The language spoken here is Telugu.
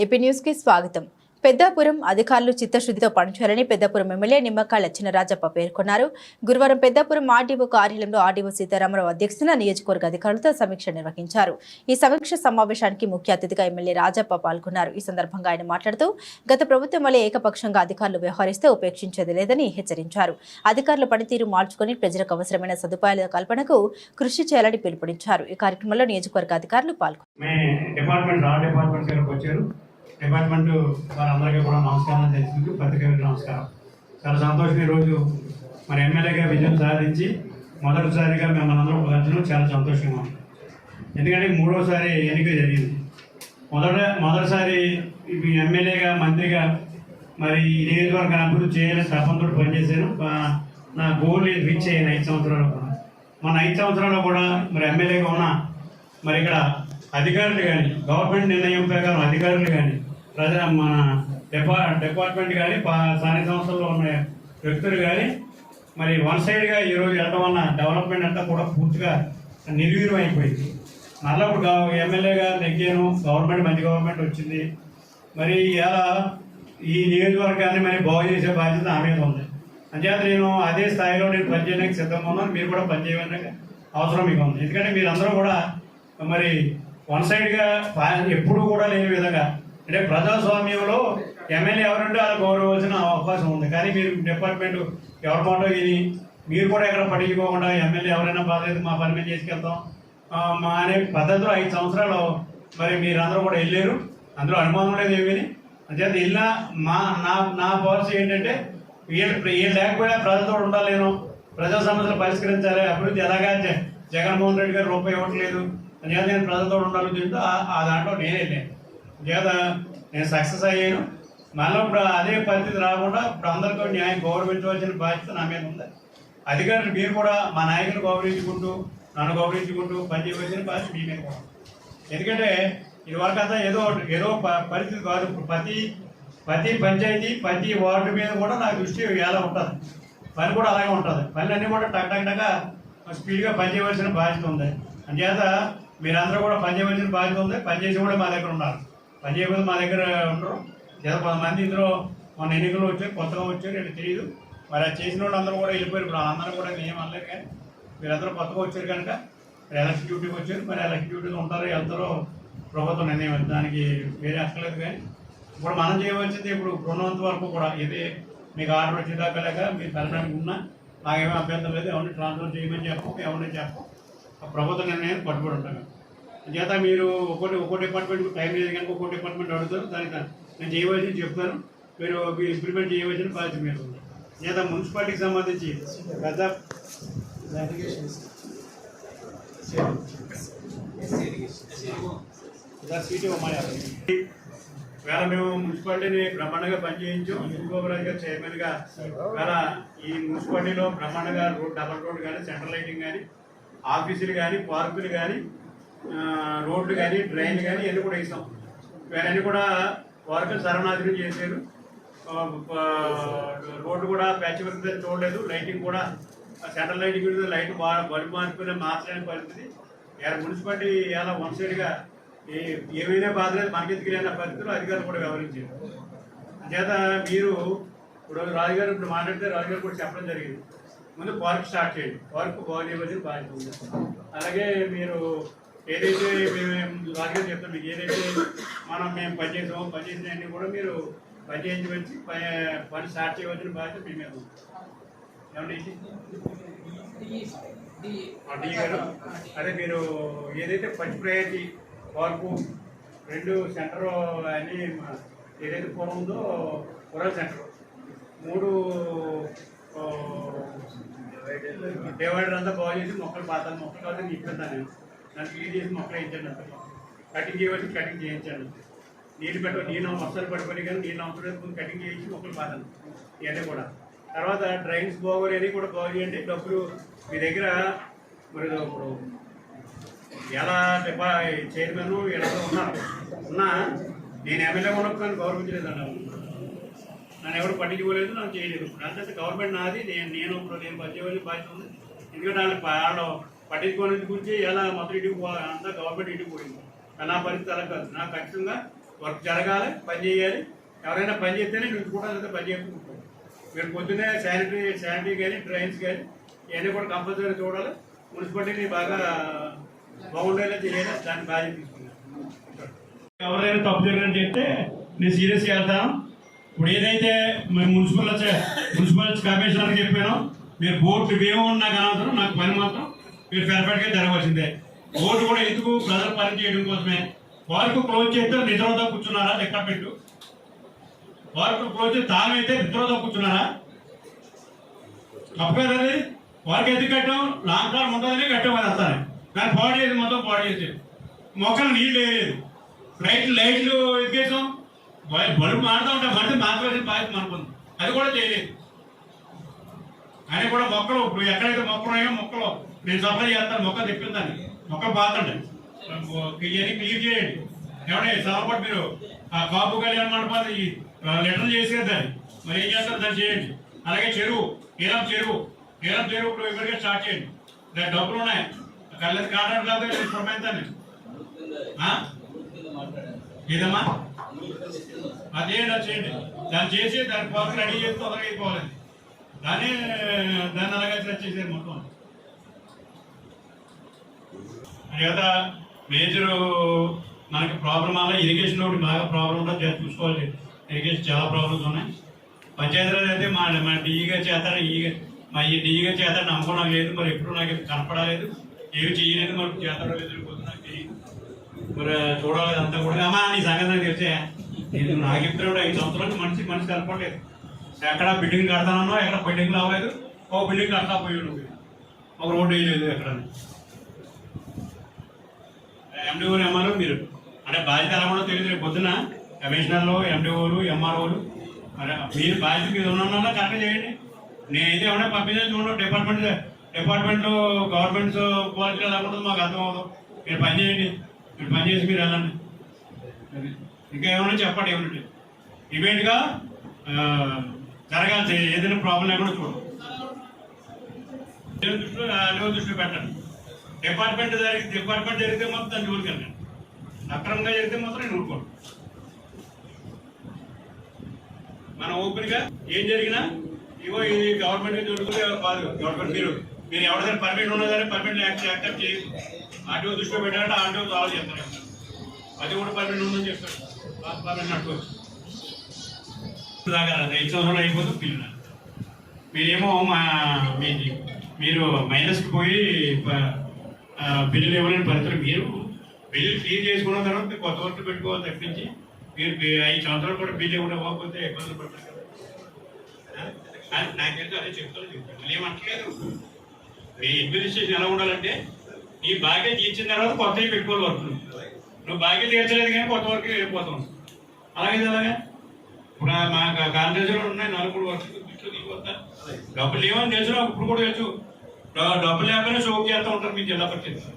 ఏపీ న్యూస్ కి స్వాగతం. పెద్దాపురం అధికారులు చిత్తశుద్ధితో పనిచేయాలని పెద్దాపురం ఎమ్మెల్యే నిమ్మకాయల చినరాజప్ప పేర్కొన్నారు. గురువారం పెద్దాపురం ఆర్డీఓ కార్యాలయంలో ఆర్డీఓ సీతారామరావు అధ్యక్షతన నియోజకవర్గ అధికారులతో సమీక్ష నిర్వహించారు. ఈ సమీక్ష సమావేశానికి ముఖ్య అతిథిగా ఎమ్మెల్యే రాజప్ప పాల్గొన్నారు. ఈ సందర్భంగా ఆయన మాట్లాడుతూ గత ప్రభుత్వం వల్లే ఏకపక్షంగా అధికారులు వ్యవహరిస్తే ఉపేక్షించేది లేదని హెచ్చరించారు. అధికారుల పనితీరు మార్చుకుని ప్రజలకు అవసరమైన సదుపాయాల కల్పనకు కృషి చేయాలని పిలుపునిచ్చారు. ఈ కార్యక్రమంలో నియోజకవర్గ అధికారులు పాల్గొన్నారు. డిపార్ట్మెంట్ వారందరికీ కూడా నమస్కారం తెలుసుకుంటూ పత్రికలకు నమస్కారం. చాలా సంతోషం. ఈరోజు మరి ఎమ్మెల్యేగా విజయం సాధించి మొదటిసారిగా మిమ్మల్ని అందరూ కలచడం చాలా సంతోషంగా ఉంది. ఎందుకంటే మూడోసారి ఎన్నిక జరిగింది. మొదటిసారి ఎమ్మెల్యేగా మంత్రిగా మరి ఈ నియోజకవర్గ అభివృద్ధి చేయాలని తపంతో పనిచేశాను. నా గోల్ రీచ్ అయ్యాను 5 సంవత్సరాలు కూడా. మన 5 సంవత్సరాల్లో కూడా మరి ఎమ్మెల్యేగా ఉన్న మరి ఇక్కడ అధికారులు కానీ గవర్నమెంట్ నిర్ణయం ప్రకారం అధికారులు కానీ మన డిపార్ట్మెంట్ కానీ స్థానిక సంస్థల్లో ఉన్న వ్యక్తులు కానీ మరి వన్ సైడ్గా ఈరోజు వెళ్ళడం వల్ల డెవలప్మెంట్ అంతా కూడా పూర్తిగా నిర్వీర్యం అయిపోయింది. మళ్ళీ ఇప్పుడు ఎమ్మెల్యేగా నెగ్గాను, గవర్నమెంట్ మంచి గవర్నమెంట్ వచ్చింది. మరి ఇలా ఈ నియోజకవర్గాన్ని మరి బాగు చేసే బాధ్యత నా మీద ఉంది. అంచేత నేను అదే స్థాయిలో నేను పనిచేయడానికి సిద్ధంగా ఉన్నాను. మీరు కూడా పనిచేయడానికి అవసరం మీకు ఉంది. ఎందుకంటే మీరందరూ కూడా మరి వన్ సైడ్గా ఎప్పుడూ కూడా లేని విధంగా అంటే ప్రజాస్వామ్యంలో ఎమ్మెల్యే ఎవరంటే అలా గౌరవించిన అవకాశం ఉంది. కానీ మీరు డిపార్ట్మెంట్ ఎవరి మాట విని మీరు కూడా ఎక్కడ పట్టించుకోకుండా ఎమ్మెల్యే ఎవరైనా బాధ్యత మా పని మీద చేసుకెళ్తాం మా అనే పద్ధతిలో 5 సంవత్సరాలు మరి మీరందరూ కూడా వెళ్ళారు. అందులో అనుమానం లేదు ఏమీ. అంచేత ఇలా నా పాలసీ ఏంటంటే వీళ్ళు లేకపోయినా ప్రజలతో ఉండాలేను, ప్రజా సమస్యలు పరిష్కరించాలి, అభివృద్ధి ఎలాగా జగన్మోహన్ రెడ్డి గారు రూపాయి ఇవ్వట్లేదు అంచేత నేను ప్రజలతో ఉండాలని చెప్తూ ఆ దాంట్లో నేనే వెళ్ళాను. చేత నేను సక్సెస్ అయ్యాను. మళ్ళీ ఇప్పుడు అదే పరిస్థితి రాకుండా ఇప్పుడు అందరికీ న్యాయం గౌరవించవలసిన బాధ్యత నా మీద ఉంది. అధికారులు మీరు కూడా మా నాయకులు గౌరవించుకుంటూ నన్ను గౌరవించుకుంటూ పనిచేయవలసిన బాధ్యత మీ మీద కూడా. ఎందుకంటే ఇది వరకంతా ఏదో పరిస్థితి కాదు. ప్రతి పంచాయతీ ప్రతి వార్డు మీద కూడా నా దృష్టి ఎలా ఉంటుంది, పని కూడా అలాగే ఉంటుంది. పనులన్నీ కూడా టక్ స్పీడ్గా పనిచేయవలసిన బాధ్యత ఉంది. అంచేత మీరందరూ కూడా పనిచేయవలసిన బాధ్యత ఉంది. పనిచేసి కూడా మా దగ్గర ఉన్నారు. పనిచేయకపోతే మా దగ్గర ఉండరు. కొంతమంది ఇందులో మన ఎన్నికలు వచ్చారు, కొత్తగా వచ్చారు, ఇట్లా తెలియదు. మరి అది చేసిన వాళ్ళు అందరూ కూడా వెళ్ళిపోయారు. ఇప్పుడు అందరూ కూడా ఏం అనలేదు. కానీ మీరందరూ కొత్తగా వచ్చారు కనుక ఎలక్షన్ డ్యూటీకి వచ్చారు. మరి ఎలక్షన్ డ్యూటీలో ఉంటారో వెళ్తారో ప్రభుత్వం నిర్ణయం, దానికి వేరే అక్కర్లేదు. కానీ ఇప్పుడు మనం చేయవలసింది ఇప్పుడు ఉన్నంత వరకు కూడా ఇది మీకు ఆర్డర్ వచ్చేదాకా లేక మీరు వెళ్ళడానికి ఉన్నా నాకేమీ అభ్యంతరం లేదు. ఎవరిని ట్రాన్స్ఫర్ చేయమని చెప్పం, ఎవరిని చెప్పం. ప్రభుత్వ నిర్ణయాన్ని పట్టుబడి ఉంటాను. చేత మీరు ఒక్కో డిపార్ట్మెంట్కి టైం లేదు కనుక ఒక్కో డిపార్ట్మెంట్ అడుగుతారు. దానికి నేను చేయవలసింది చెప్తాను. మీరు ఇంప్లిమెంట్ చేయవలసిన బాధ్యత మీద ఉంది. చేత మున్సిపాలిటీకి సంబంధించి పెద్ద సీటు వేళ మేము మున్సిపాలిటీని బ్రహ్మాండంగా పనిచేయించాం. ఇంకోరాజు గారు చైర్మన్గా వేళ ఈ మున్సిపాలిటీలో బ్రహ్మాండంగా డబల్ రోడ్ కానీ సెంట్రల్ లైటింగ్ కానీ ఆఫీసులు కానీ పార్కులు కానీ రోడ్లు కానీ డ్రైన్లు కానీ ఇవన్నీ కూడా వేసాం. ఇవన్నీ కూడా వర్కులు సర్వనాశనం చేశారు. రోడ్డు కూడా ప్యాచ్ వర్క్ చూడలేదు. లైటింగ్ కూడా సెంట్రల్ లైటింగ్ లైట్ బల్బు మార్చలేని పరిస్థితి. మున్సిపాలిటీ ఇలా వన్ సైడ్గా ఏమైనా బాధ లేదు, మనకెందుకు లేని పరిస్థితులు అధికారులు కూడా వ్యవహరించారు. చేత మీరు ఇప్పుడు రాజుగారు ఇప్పుడు మాట్లాడితే రాజుగారు కూడా చెప్పడం జరిగింది. ముందు పార్క్ స్టార్ట్ చేయండి. పార్క్ బాగు చేయవలసిన బాధ్యత ఉంది. అలాగే మీరు ఏదైతే రాజుగారు చెప్తాం, మీకు ఏదైతే మేము పనిచేసామో పనిచేసినవన్నీ కూడా మీరు పనిచేయించవలసి పని స్టార్ట్ చేయవలసిన బాధ్యత మీ మీద ఉంది. ఏమంటే డి గారు అదే మీరు ఏదైతే ఫస్ట్ ప్రయారిటీ పార్కు 2 సెంటర్ అని ఏదైతే పూర్వం ఉందో రూరల్ సెంటర్ 3 డివైడర్ అంతా బాగు చేసి మొక్కలు పాతాను. మొక్కలు కాదు ఇప్పిస్తాను. నేను నన్ను క్లీన్ చేసి మొక్కలు వేయించండి. అంత కటింగ్ చేయవలసి కటింగ్ చేయించాను. నీళ్ళు నీళ్ళు వర్షాలు పడిపోయి కానీ నీళ్ళు అవసరం కటింగ్ చేయించి మొక్కలు పాతాను. ఇవన్నీ కూడా తర్వాత డ్రైన్స్ బాగోలేని కూడా బాగు చేయండి. డబ్బులు మీ దగ్గర మరి ఇప్పుడు ఎలా చైర్మన్ ఎలా ఉన్నా నేను ఎమ్మెల్యే ఉన్నప్పుడు నన్ను గౌరవించలేదండి. నన్ను ఎవరు పట్టించుకోలేదు, నన్ను చేయలేదు. అంటే గవర్నమెంట్ నాది, నేను పనిచేయవలసిన బాధ్యత ఉంది. ఎందుకంటే వాళ్ళు పట్టించుకోవడానికి గురించి ఎలా మొత్తం ఇంటికి అంతా గవర్నమెంట్ ఇంటికి పోయింది. నా పరిస్థితి అలా కాదు. నాకు ఖచ్చితంగా వర్క్ జరగాలి, పని చేయాలి. ఎవరైనా పని చేస్తేనే నిలుచుకుంటారు, లేదా పని చేయకుండా మీరు పొద్దున్నే శానిటరీ కానీ డ్రైన్స్ కానీ ఇవన్నీ కూడా కంపల్సరీ చూడాలి. మున్సిపాలిటీని బాగా బాగుండేలా చేయాలి, దాన్ని బాధ్యత తీసుకున్నాను. ఎవరైనా తప్పు జరిగినట్టు చెప్తే నేను సీరియస్గా వెళ్తాను. ఇప్పుడు ఏదైతే మేము మున్సిపల్ కమిషనర్కి చెప్పానో మీరు బోర్డు ఏమన్నా కానవసరం, నాకు పని మాత్రం మీరు పెరపడిగా జరగవలసిందే. బోర్డు కూడా ఎందుకు ప్రజలు పని చేయడం కోసమే. వారికి క్లోజ్ చేస్తే నిద్రతో కూర్చున్నారా? లెక్క పెట్టు. వారికి క్లోజ్ చేస్తే తాను అయితే నిద్రతో కూర్చున్నారా? తప్పు కదండి. వారికి ఎందుకు కట్టాం? లాంగ్ టర్మ్ ఉంటుందని కట్టాం అది వస్తాను. కానీ పాడు చేసి మొత్తం పాడు చేసేది. మొక్కలు నీళ్ళు వేయలేదు, లైట్లు ఎదిగేసాం, బల్బు మారుతూ ఉంటాం, మళ్ళీ మార్చవలసిన బాధ్యత మనకుంది. అది కూడా చేయలేదు. ఆయన కూడా మొక్కలు ఇప్పుడు ఎక్కడైతే మొక్కలు ఉన్నాయో మొక్కలు నేను సప్లై చేస్తాను, మొక్కలు తెప్పిస్తాను, మొక్కలు బాగుంటాయి ఇవన్నీ క్లియర్ చేయండి. ఏమంటే సలపాటు మీరు ఆ కాపు కళ్యాణ మండపాన్ని లెటర్ చేసేది దాన్ని మరి ఏం చేస్తారు దాన్ని చేయండి. అలాగే చెరువు చెరువు ఇప్పుడు ఇప్పటికే స్టార్ట్ చేయండి. దాని డబ్బులు ఉన్నాయి, కళ్ళది కాటలేదు ప్రపంచాన్ని ఏదమ్మా అదేంటి అది చేయండి. దాన్ని చేసి దాని కోసం రెడీ చేసి తొందరగా అయిపోవాలి. దాన్ని అలాగే చేసేది మొత్తం. కదా మేజర్ మనకి ప్రాబ్లం వల్ల ఇరిగేషన్ ఒకటి బాగా ప్రాబ్లం ఉంటుంది, చూసుకోవాలి. ఇరిగేషన్ చాలా ప్రాబ్లమ్స్ ఉన్నాయి. పంచాయతీరాజ్ అయితే మా డిఈగా చేస్తాను, మా ఈ డిఈగా చేస్తాను నమ్మకం లేదు. మరి ఎప్పుడు నాకు కనపడలేదు, ఏమి చేయలేదు, మరి చేస్తాడో లేదు నాకు తెలియదు. మరి చూడాలి అంతా కూడా. అమ్మా నీ సంగతి నాకు తెలిసే, నేను నాకు చెప్తున్నాడు 5 సంవత్సరాలు మనిషి కనపడలేదు. ఎక్కడ బిల్డింగ్ కడతానో ఎక్కడ బిల్డింగ్ రావలేదు, ఒక బిల్డింగ్ కడతా పోయాడు, ఒక రోడ్డు వేయలేదు ఎక్కడ. ఎండిఓలు ఎంఆర్ఓ మీరు అంటే బాధ్యత ఎలా ఉండో తెలియదు. రేపు పొద్దున కమిషనర్లు ఎండిఓలు ఎంఆర్ఓలు మరి మీరు బాధ్యత మీద ఉన్న కరెక్ట్ చేయండి. నేనైతే ఏమన్నా పంపించాను చూడండి. డిపార్ట్మెంట్లో గవర్నమెంట్ క్వాలిటీ ఎలా ఉంటుందో మాకు అర్థం అవుతుంది. మీరు పని చేయండి, మీరు పని చేసి మీరు వెళ్ళండి. ఇంకా ఏమన్నా చెప్పండి. ఏమంటే ఇమీడియట్గా జరగాల్సి ఏదైనా ప్రాబ్లం లేకుండా చూడండి. దృష్టిలో పెట్టండి. డిపార్ట్మెంట్ జరిగితే మాత్రం దాన్ని ఊరికెళ్ళండి. అక్రమంగా జరిగితే మాత్రం నేను ఊరుకోండి. మనం ఓపెన్గా ఏం జరిగినా ఇగో ఇది గవర్నమెంట్కి జరుగుతుంది కాదు. గవర్నమెంట్ మీరు ఎవరిదైనా పర్మిట్ ఉన్నా సరే పర్మిట్ యాక్సెప్ట్ చేయదు. ఆర్టీఓ దృష్టిలో పెట్టాలంటే ఆర్టీఓ సాల్వ్ చేస్తారు. అది కూడా పర్మిట్ ఉందని చెప్తారు. పర్మిట్ నట్టుకోవచ్చు. దాకా 5 సంవత్సరాలు అయిపోతుంది పిల్లలు. మీరేమో మీరు మైనస్కి పోయి బిల్లులు ఇవ్వాలని పరిస్థితులు. మీరు బిల్లు క్లియర్ చేసుకున్న తర్వాత కొత్త వర్క్ పెట్టుకోవాలి తప్పించి మీరు 5 సంవత్సరాలు కూడా బిల్లు ఇవ్వకపోతే ఇబ్బందులు పడతారు కదా. నాకు తెలిసి అదే చెప్తాను ఏమంటలేదు. మీ అడ్మినిస్ట్రేషన్ ఎలా ఉండాలంటే నీ బాధ్యత తీర్చిన తర్వాత కొత్తవి పెట్టుకోవాలి వర్క్. నువ్వు బాధ్యత తీర్చలేదు కానీ కొత్త వర్క్ వెళ్ళిపోతావు. అలాగే ఇప్పుడు మా కాంగ్రెస్లో ఉన్నాయి 4 వర్షాలు తీసుకొస్తా. డబ్బులు ఏమని తెలుసు, ఇప్పుడు కూడా తెలుసు. డబ్బులు లేకపోయినా షోకి వెళ్తూ ఉంటారు మీ జిల్లా పరిషత్.